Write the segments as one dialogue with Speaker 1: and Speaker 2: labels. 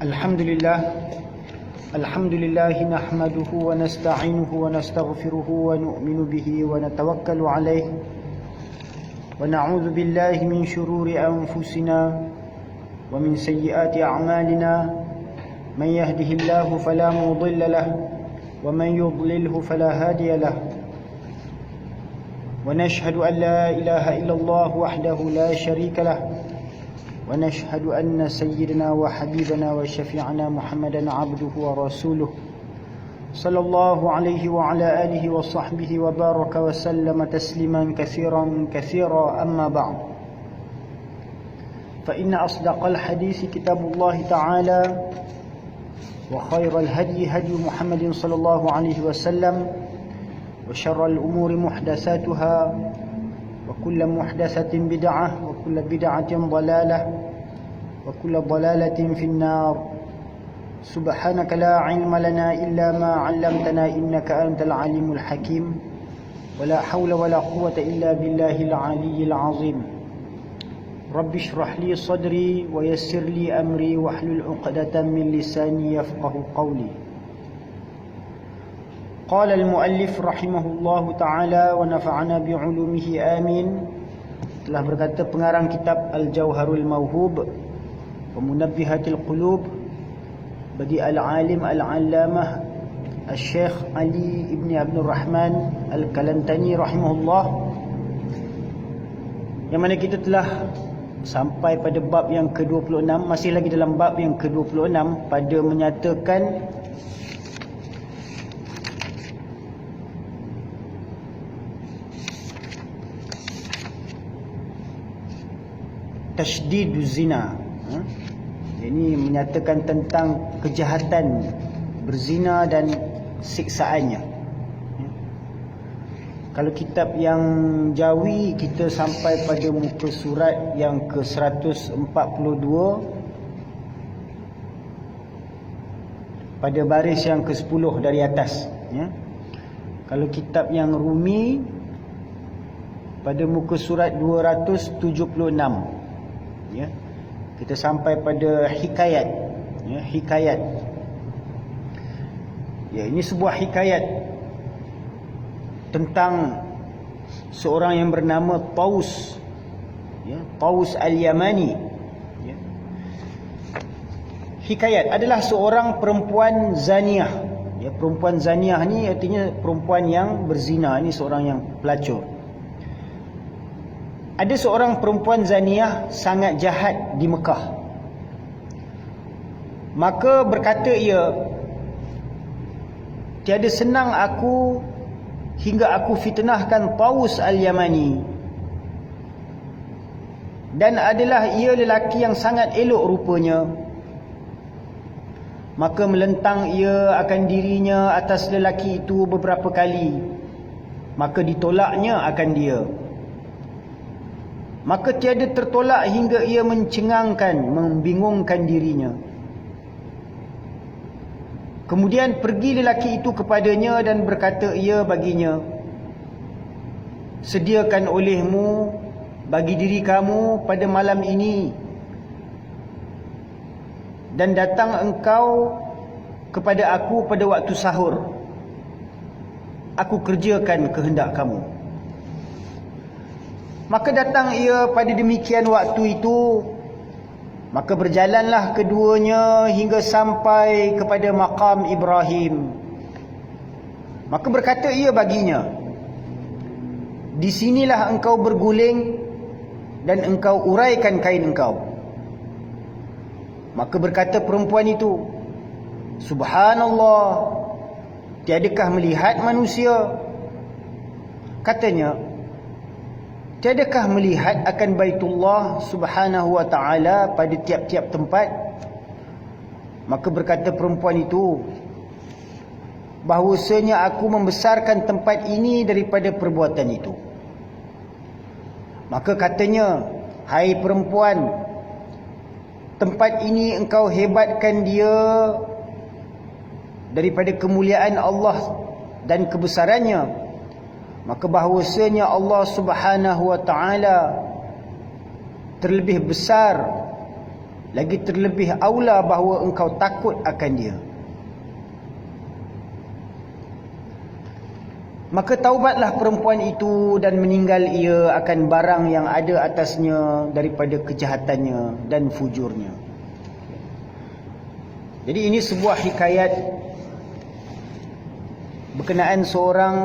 Speaker 1: Alhamdulillah nahmaduhu wa nasta'inuhu wa nastaghfiruhu wa nu'minu bihi wa natawakkalu alayhi wa na'udzu billahi min shururi anfusina wa min sayyiati a'malina man yahdihillahu fala mudilla lahu wa man yudlilhu fala hadiya lahu wa nashhadu an la ilaha illallah wahdahu la sharika lahu ونشهد أن سيدنا وحبيبنا وشفيعنا محمدا عبده ورسوله صلى الله عليه وعلى آله وصحبه وبارك وسلم تسليما كثيرا أما بعد فإن أصدق الحديث كتاب الله تعالى وخير الهدي هدي محمد صلى الله عليه وسلم وشر الأمور محدثاتها وكل محدثة بدعة وكل بدعة ضلالة وكل ضلالة في النار سبحانك لا علم لنا إلا ما علمتنا إنك أنت العليم الحكيم ولا حول ولا قوة إلا بالله العلي العظيم رب اشرح لي صدري ويسر لي أمري واحلل عقدة من لساني يفقه قولي قال المؤلف رحمه الله تعالى ونفعنا بعلومه آمين. Telah berkata pengarang kitab Al-Jawharul Mawhub wa Munabbihatil Qulub bagi al-alim al-allamah Al-Syekh Ali ibn Abdul Rahman Al-Kalantani rahimahullah, yang mana kita telah sampai pada bab yang ke-26, masih lagi dalam bab yang ke-26 pada menyatakan tasdidu zina. Ini menyatakan tentang kejahatan berzina dan siksaannya. Kalau kitab yang Jawi kita sampai pada muka surat yang ke-142 pada baris yang ke-10 dari atas, ya. Kalau kitab yang Rumi pada muka surat 276, ya, kita sampai pada hikayat, ya, hikayat. Ya, ini sebuah hikayat tentang seorang yang bernama Taus, ya, Taus Al-Yamani, ya. Hikayat adalah seorang perempuan zaniah, ya, perempuan zaniah ni artinya perempuan yang berzina, ini seorang yang pelacur. Ada seorang perempuan zaniah sangat jahat di Mekah. Maka berkata ia, tiada senang aku hingga aku fitnahkan Taus Al-Yamani, dan adalah ia lelaki yang sangat elok rupanya. Maka melentang ia akan dirinya atas lelaki itu beberapa kali, maka ditolaknya akan dia. Maka tiada tertolak hingga ia mencengangkan, membingungkan dirinya. Kemudian pergi lelaki itu kepadanya dan berkata ia baginya, sediakan olehmu bagi diri kamu pada malam ini, dan datang engkau kepada aku pada waktu sahur, aku kerjakan kehendak kamu. Maka datang ia pada demikian waktu itu. Maka berjalanlah keduanya hingga sampai kepada maqam Ibrahim. Maka berkata ia baginya, di sinilah engkau berguling dan engkau uraikan kain engkau. Maka berkata perempuan itu, Subhanallah, tiadakah melihat manusia? Katanya, tiadakah melihat akan Baitullah subhanahu wa ta'ala pada tiap-tiap tempat? Maka berkata perempuan itu, bahwasanya aku membesarkan tempat ini daripada perbuatan itu. Maka katanya, hai perempuan, tempat ini engkau hebatkan dia daripada kemuliaan Allah dan kebesarannya. Maka bahawasanya Allah subhanahu wa ta'ala terlebih besar lagi terlebih aula bahawa engkau takut akan dia. Maka taubatlah perempuan itu dan meninggal ia akan barang yang ada atasnya daripada kejahatannya dan fujurnya. Jadi ini sebuah hikayat berkenaan seorang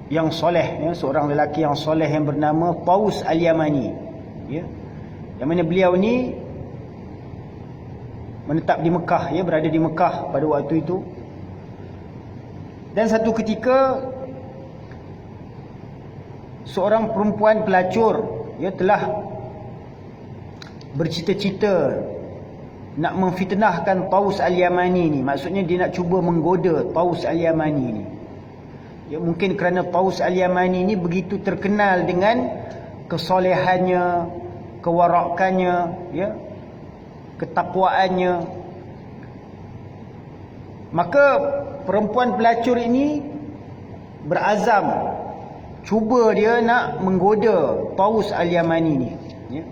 Speaker 1: yang soleh, ya, seorang lelaki yang soleh yang bernama Taus Al-Yamani, ya, yang mana beliau ni menetap di Mekah, ya, berada di Mekah pada waktu itu. Dan satu ketika seorang perempuan pelacur, ya, telah bercita-cita nak memfitnahkan Taus Al-Yamani ni. Maksudnya dia nak cuba menggoda Taus Al-Yamani ni. Ya, mungkin kerana Taus Al-Yamani ni begitu terkenal dengan kesolehannya, kewarakannya, ya, ketakwaannya. Maka perempuan pelacur ini berazam cuba dia nak menggoda Taus Al-Yamani ni, ya.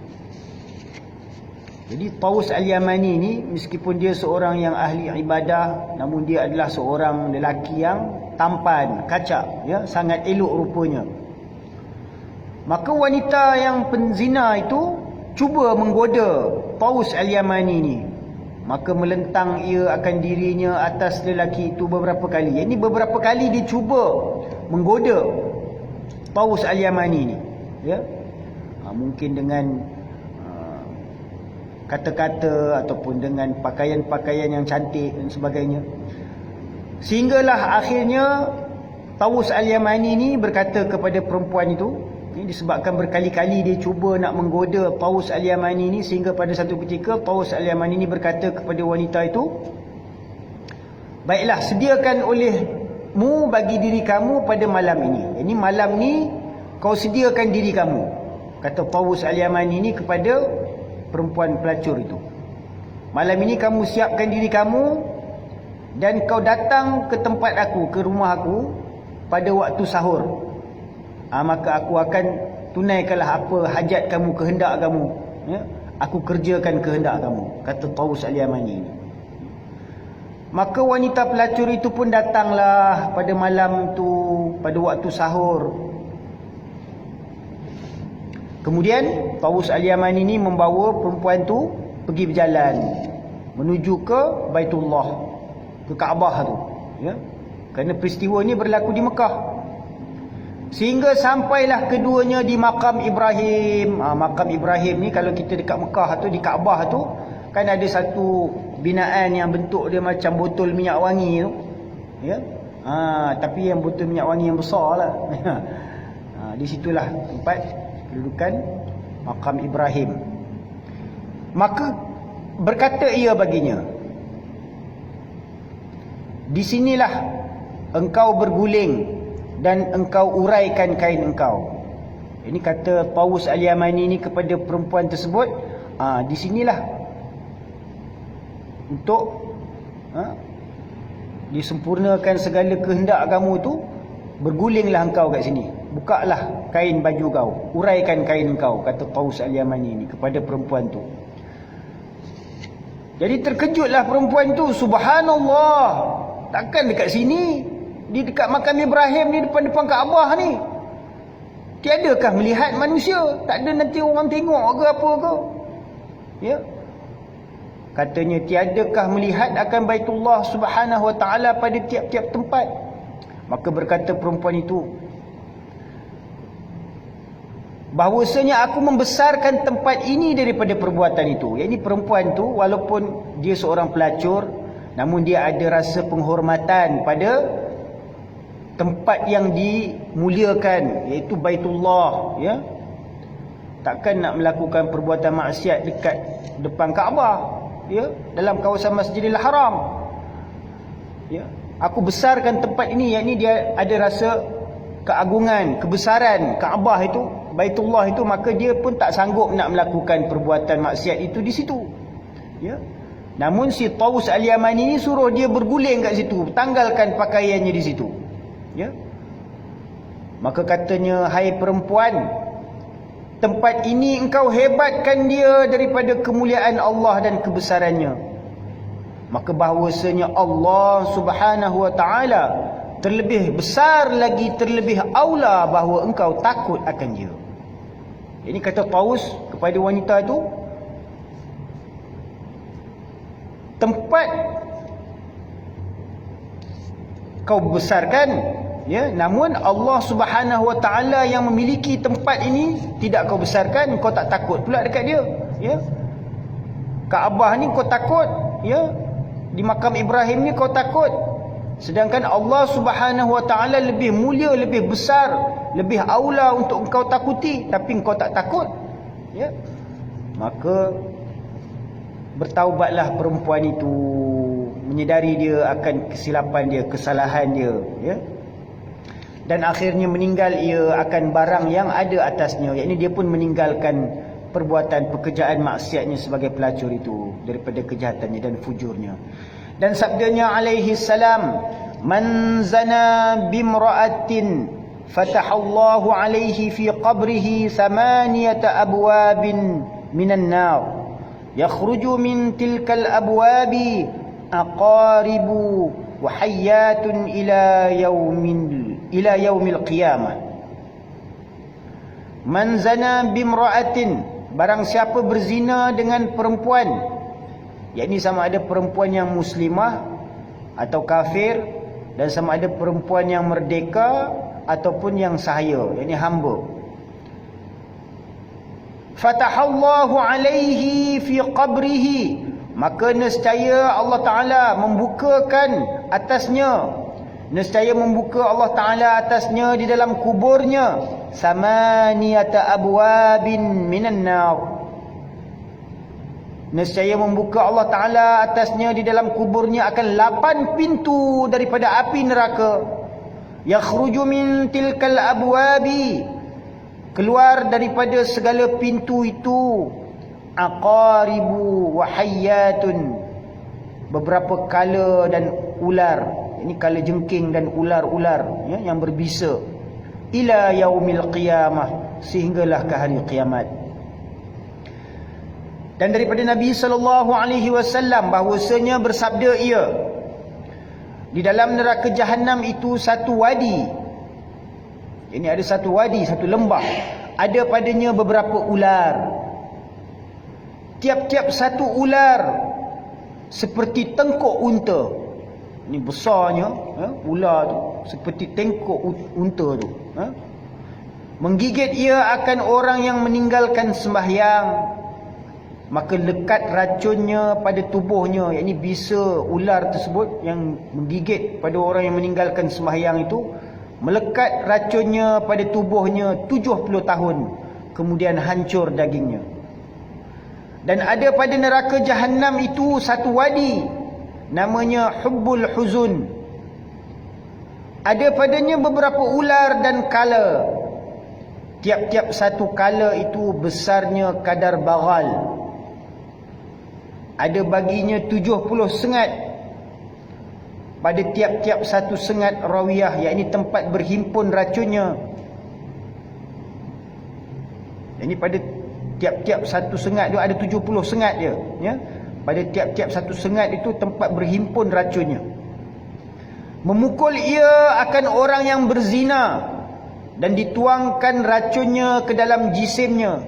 Speaker 1: Jadi Taus Al-Yamani ni meskipun dia seorang yang ahli ibadah, namun dia adalah seorang lelaki yang tampan, kacak, ya, sangat elok rupanya. Maka wanita yang penzina itu cuba menggoda Taus Al-Yamani ni. Maka melentang ia akan dirinya atas lelaki itu beberapa kali. Ini beberapa kali dia cuba menggoda Taus Al-Yamani ni, ya. Mungkin dengan kata-kata ataupun dengan pakaian-pakaian yang cantik dan sebagainya. Sehinggalah akhirnya Taus Al-Yamani ni berkata kepada perempuan itu, ini disebabkan berkali-kali dia cuba nak menggoda Taus Al-Yamani ni, sehingga pada satu ketika Taus Al-Yamani ni berkata kepada wanita itu, baiklah, sediakan olehmu bagi diri kamu pada malam ini. Ini malam ni kau sediakan diri kamu, kata Taus Al-Yamani ni kepada perempuan pelacur itu. Malam ini kamu siapkan diri kamu dan kau datang ke tempat aku, ke rumah aku pada waktu sahur. Maka aku akan tunaikanlah apa hajat kamu, kehendak kamu, ya? Aku kerjakan kehendak kamu, kata Taus Al-Yamani. Maka wanita pelacur itu pun datanglah pada malam tu, pada waktu sahur. Kemudian Taus Al-Yamani ini membawa perempuan tu pergi berjalan menuju ke Baitullah, ke Kaabah tu, ya. Kerana peristiwa ni berlaku di Mekah. Sehingga sampailah keduanya di makam Ibrahim. Makam Ibrahim ni kalau kita dekat Mekah tu, di Kaabah tu, kan ada satu binaan yang bentuk dia macam botol minyak wangi tu, ya. Tapi yang botol minyak wangi yang besar lah. Di situlah tempat kedudukan makam Ibrahim. Maka berkata ia baginya, di sinilah engkau berguling dan engkau uraikan kain engkau. Ini kata Taus Al-Yamani ni kepada perempuan tersebut, di sinilah untuk disempurnakan segala kehendak kamu tu, bergulinglah engkau kat sini. Bukalah kain baju kau, uraikan kain kau, kata Taus Al-Yamani ni kepada perempuan tu. Jadi terkejutlah perempuan tu, subhanallah, takkan dekat sini, di dekat makam Ibrahim ni, depan-depan Kaabah ni, tiadakah melihat manusia? Tak ada nanti orang tengok ke apa ke? Ya. Katanya tiadakah melihat akan Baitullah Subhanahu wa taala pada tiap-tiap tempat. Maka berkata perempuan itu, bahwasanya aku membesarkan tempat ini daripada perbuatan itu. Yang ini perempuan tu walaupun dia seorang pelacur, namun dia ada rasa penghormatan pada tempat yang dimuliakan, iaitu Baitullah, ya. Takkan nak melakukan perbuatan maksiat dekat depan Kaabah, ya, dalam kawasan Masjidil Haram, ya. Aku besarkan tempat ini, yakni dia ada rasa keagungan, kebesaran Kaabah itu, Baitullah itu, maka dia pun tak sanggup nak melakukan perbuatan maksiat itu di situ, ya. Namun si Taus Al-Yamani ni suruh dia berguling kat situ, tanggalkan pakaiannya di situ, ya. Maka katanya, hai perempuan, tempat ini engkau hebatkan dia daripada kemuliaan Allah dan kebesarannya, maka bahawasanya Allah Subhanahu wa taala terlebih besar lagi, terlebih aula bahawa engkau takut akan dia. Ini kata Taus kepada wanita itu, tempat kau besarkan, ya, namun Allah Subhanahu wa taala yang memiliki tempat ini tidak kau besarkan, kau tak takut pula dekat dia, ya. Kaabah ni kau takut, ya. Di makam Ibrahim ni kau takut. Sedangkan Allah Subhanahu wa taala lebih mulia, lebih besar, lebih aula untuk engkau takuti, tapi engkau tak takut, ya. Maka bertaubatlah perempuan itu, menyedari dia akan kesilapan dia, kesalahan dia, ya. Dan akhirnya meninggal ia akan barang yang ada atasnya, yakni dia pun meninggalkan perbuatan pekerjaan maksiatnya sebagai pelacur itu daripada kejahatannya dan fujurnya. Dan sabdanya alaihi salam, man zana bimra'atin fatahallahu alaihi fi qabrihi thamaniyata abwabin minan nar, yakhruju min tilkal abwabi aqaribu wa hayyatun ila yaumil qiyamah. Man zana bimra'atin, barang siapa berzina dengan perempuan, yakni sama ada perempuan yang muslimah atau kafir, dan sama ada perempuan yang merdeka ataupun yang sahaya, yakni hamba. Fatahallahu alaihi fi qabrihi, maka nescaya Allah Ta'ala membukakan atasnya, nescaya membuka Allah Ta'ala atasnya di dalam kuburnya, samaniyata abwabin minan nar, nescaya membuka Allah Ta'ala atasnya di dalam kuburnya akan 8 pintu daripada api neraka. Yakhruju min tilkal abwabi, keluar daripada segala pintu itu, aqaribu wa hayyatun, beberapa kala dan ular, ini kala jengking dan ular-ular, ya, yang berbisa, ila yaumil qiyamah, sehinggalah ke hari kiamat. Dan daripada Nabi SAW bahawasanya bersabda ia, di dalam neraka Jahannam itu satu wadi, ini ada satu wadi, satu lembah, ada padanya beberapa ular. Tiap-tiap satu ular seperti tengkuk unta. Ini besarnya, ular tu seperti tengkuk unta tu, menggigit ia akan orang yang meninggalkan sembahyang, maka lekat racunnya pada tubuhnya, yakni bisa ular tersebut yang menggigit pada orang yang meninggalkan sembahyang itu, melekat racunnya pada tubuhnya 70 tahun, kemudian hancur dagingnya. Dan ada pada neraka Jahannam itu satu wadi, namanya Hubbul Huzun. Ada padanya beberapa ular dan kala. Tiap-tiap satu kala itu besarnya kadar bagal. Ada baginya 70 sengat. Pada tiap-tiap satu sengat rawiyah, yakni tempat berhimpun racunnya. Ini pada tiap-tiap satu sengat tu ada 70 sengat dia, ya. Pada tiap-tiap satu sengat itu tempat berhimpun racunnya. Memukul ia akan orang yang berzina dan dituangkan racunnya ke dalam jisimnya,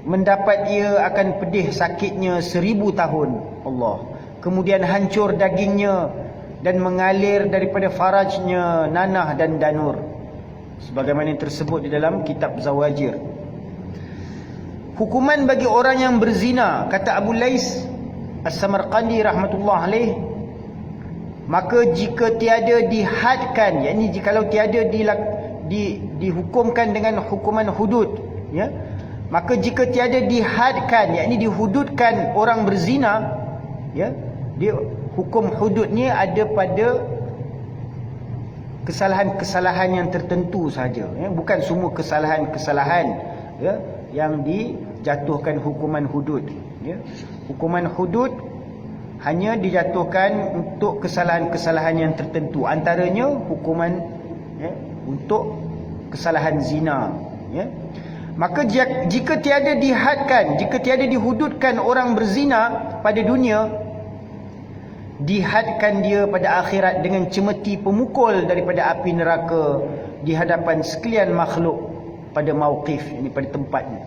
Speaker 1: mendapat ia akan pedih sakitnya 1000 tahun. Allah. Kemudian hancur dagingnya dan mengalir daripada farajnya nanah dan danur, sebagaimana yang tersebut di dalam kitab Zawajir. Hukuman bagi orang yang berzina, kata Abu Lais As-Samarqandi rahmatullah alaih, maka jika tiada dihadkan, yakni jikalau tiada dihukumkan dengan hukuman hudud, ya, maka jika tiada dihadkan, yakni dihududkan orang berzina, ya, dia hukum hudud ni ada pada kesalahan-kesalahan yang tertentu saja, ya, bukan semua kesalahan-kesalahan, ya, yang dijatuhkan hukuman hudud, ya. Hukuman hudud hanya dijatuhkan untuk kesalahan-kesalahan yang tertentu, antaranya hukuman, ya, untuk kesalahan zina, ya. Maka jika tiada dihadkan, jika tiada dihududkan orang berzina pada dunia, dihadkan dia pada akhirat dengan cemeti pemukul daripada api neraka di hadapan sekalian makhluk pada mauqif, ini pada tempatnya.